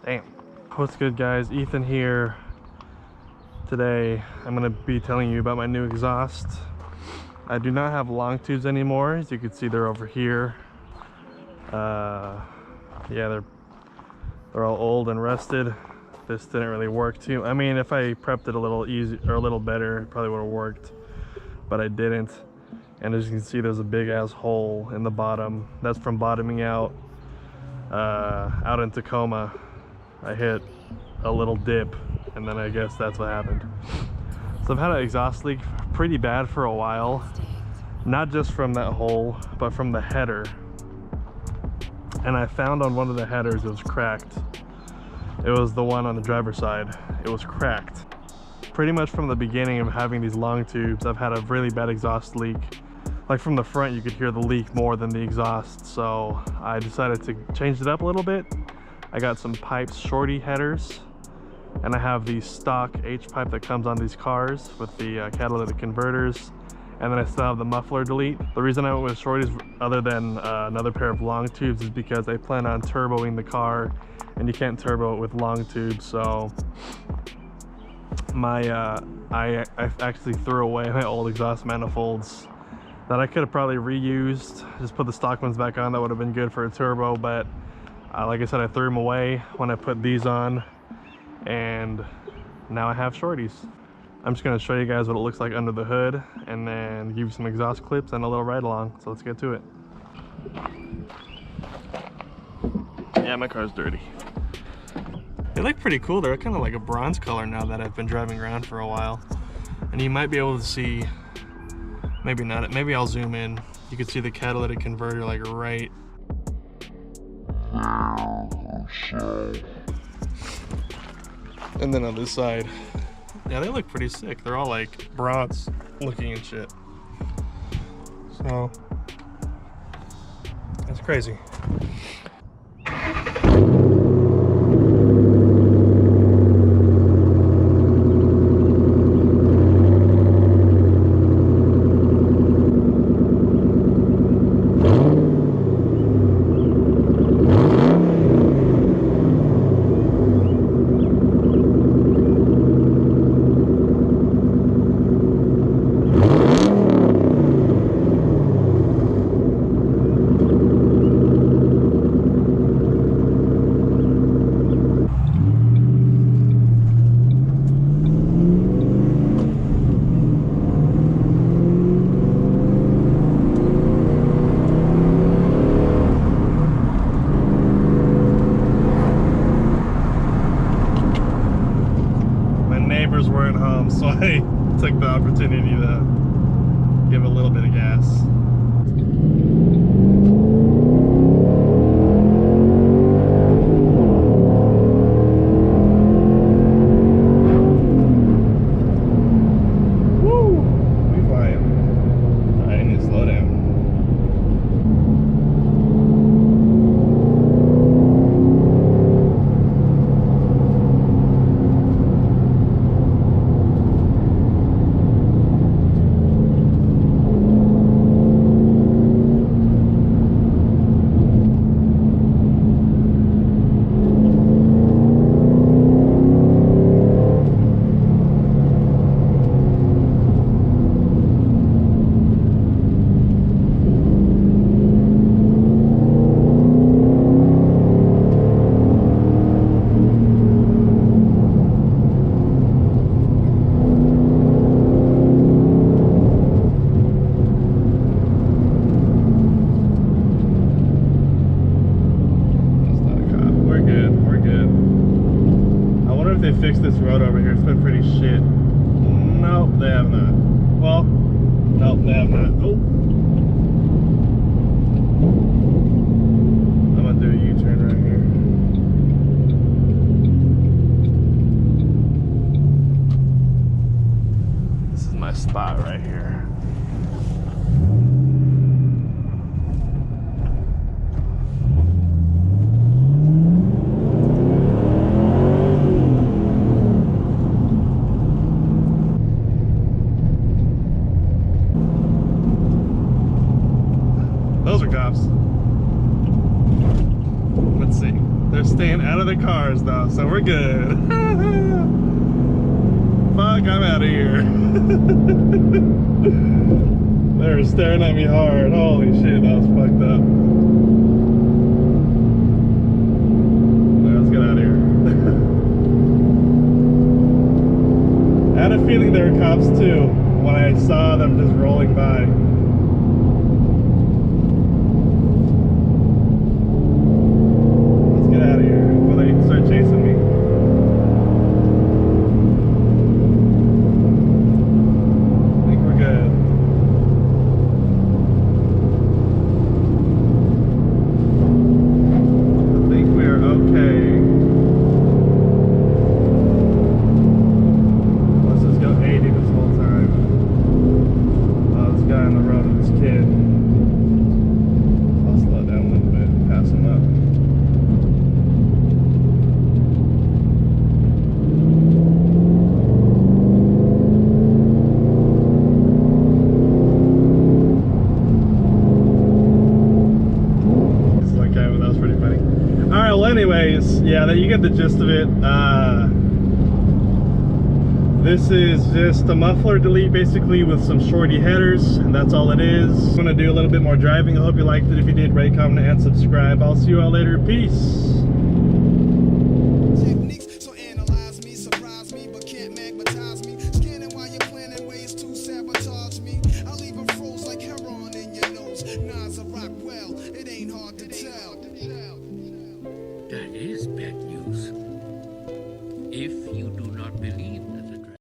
Damn. What's good, guys? Ethan here. Today I'm gonna be telling you about my new exhaust. I do not have long tubes anymore. As you can see, they're over here. Yeah, they're all old and rusted. This didn't really work too. I mean, if I prepped it a little easy or a little better, it probably would have worked, but I didn't. And as you can see, there's a big ass hole in the bottom. That's from bottoming out in Tacoma. I hit a little dip, and then I guess that's what happened. So I've had an exhaust leak pretty bad for a while, not just from that hole, but from the header. And I found on one of the headers it was cracked. It was the one on the driver's side. It was cracked. Pretty much from the beginning of having these long tubes, I've had a really bad exhaust leak. Like from the front, you could hear the leak more than the exhaust. So I decided to change it up a little bit. I got some Pypes Shorty Headers, and I have the stock H pipe that comes on these cars with the catalytic converters, and then I still have the muffler delete. The reason I went with shorties other than another pair of long tubes is because I plan on turboing the car, and you can't turbo it with long tubes. So I actually threw away my old exhaust manifolds that I could have probably reused. Just put the stock ones back on. That would have been good for a turbo, but like I said, I threw them away when I put these on, and now I have shorties. I'm just going to show you guys what it looks like under the hood, and then give you some exhaust clips and a little ride along. So let's get to it. Yeah, my car's dirty. They look pretty cool. They're kind of like a bronze color now that I've been driving around for a while. And you might be able to see, maybe not, maybe I'll zoom in. You can see the catalytic converter like right. And then on this side, yeah, they look pretty sick. They're all like bronze looking and shit. So that's crazy. Weren't home, so I took the opportunity to give a little bit of gas. Woo! We flying. Alright, I need to slow down. They fixed this road over here. It's been pretty shit. Nope, they have not. Well, nope, they have not. Oh, I'm gonna do a U-turn right here. This is my spot right here. Those are cops. Let's see. They're They're staying out of the cars though, so we're good. Fuck, I'm out of here. They were staring at me hard. Holy shit, that was fucked up. Let's get out of here. I had a feeling there were cops too when I saw them just rolling by. Let's get out of here before they start chasing me. I think we're good. I think we are okay. Let's just go 80 this whole time. Oh, this guy on the road with this kid. I'll slow down a little bit and pass him up. This is like, that was pretty funny. Alright, well anyways, yeah, you get the gist of it. This is just a muffler delete basically with some shorty headers, and that's all it is. I'm gonna do a little bit more driving. I hope you liked it. If you did, rate, comment, and subscribe. I'll see you all later. Peace.